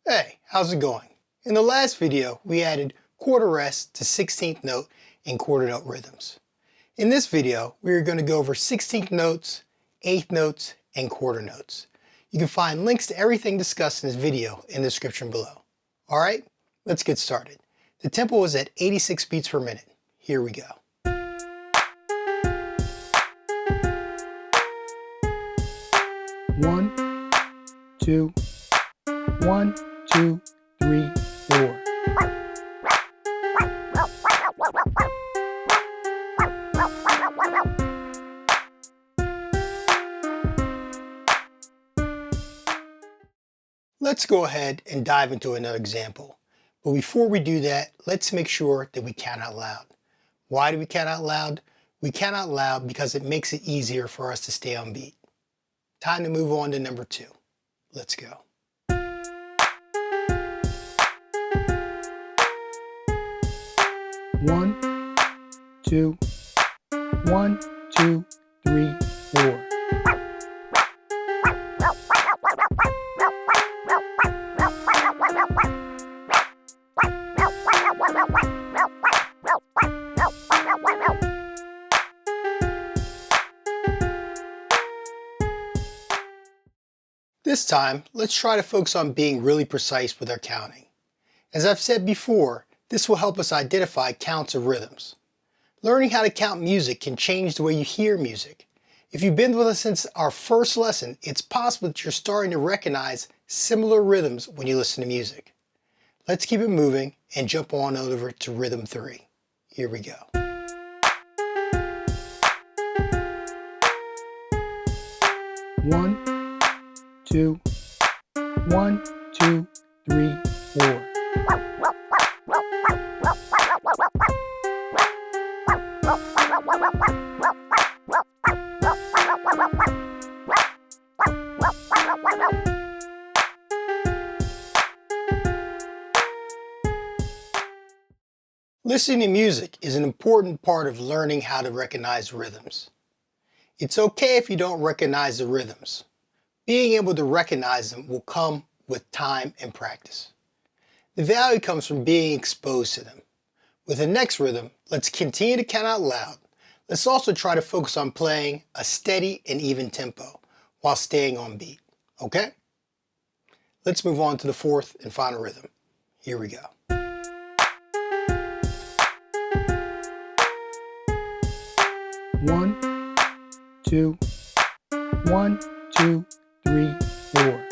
Hey, how's it going? In the last video, we added quarter rest to 16th note and quarter note rhythms. In this video, we are going to go over 16th notes, 8th notes, and quarter notes. You can find links to everything discussed in this video in the description below. Alright, let's get started. The tempo is at 86 beats per minute. Here we go. 1, 2, 1, 2, 3, 4. Let's go ahead and dive into another example. But before we do that, let's make sure that we count out loud. Why do we count out loud? We count out loud because it makes it easier for us to stay on beat. Time to move on to number 2. Let's go. 1, 2, 1, 2, 3, 4. This time, let's try to focus on being really precise with our counting. As I've said before, this will help us identify counts of rhythms. Learning how to count music can change the way you hear music. If you've been with us since our first lesson, it's possible that you're starting to recognize similar rhythms when you listen to music. Let's keep it moving and jump on over to rhythm 3. Here we go. 1, 2, 1, 2, 3, 4. Listening to music is an important part of learning how to recognize rhythms. It's okay if you don't recognize the rhythms. Being able to recognize them will come with time and practice. The value comes from being exposed to them. With the next rhythm, let's continue to count out loud. Let's also try to focus on playing a steady and even tempo while staying on beat, okay? Let's move on to the 4th and final rhythm. Here we go. 1, 2, 1, 2, 3, 4.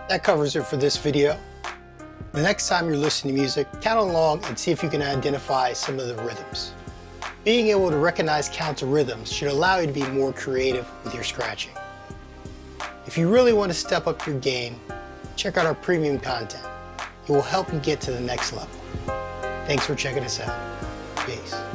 That covers it for this video. The next time you're listening to music, count along and see if you can identify some of the rhythms. Being able to recognize counts of rhythms should allow you to be more creative with your scratching. If you really want to step up your game, check out our premium content. It will help you get to the next level. Thanks for checking us out. Peace.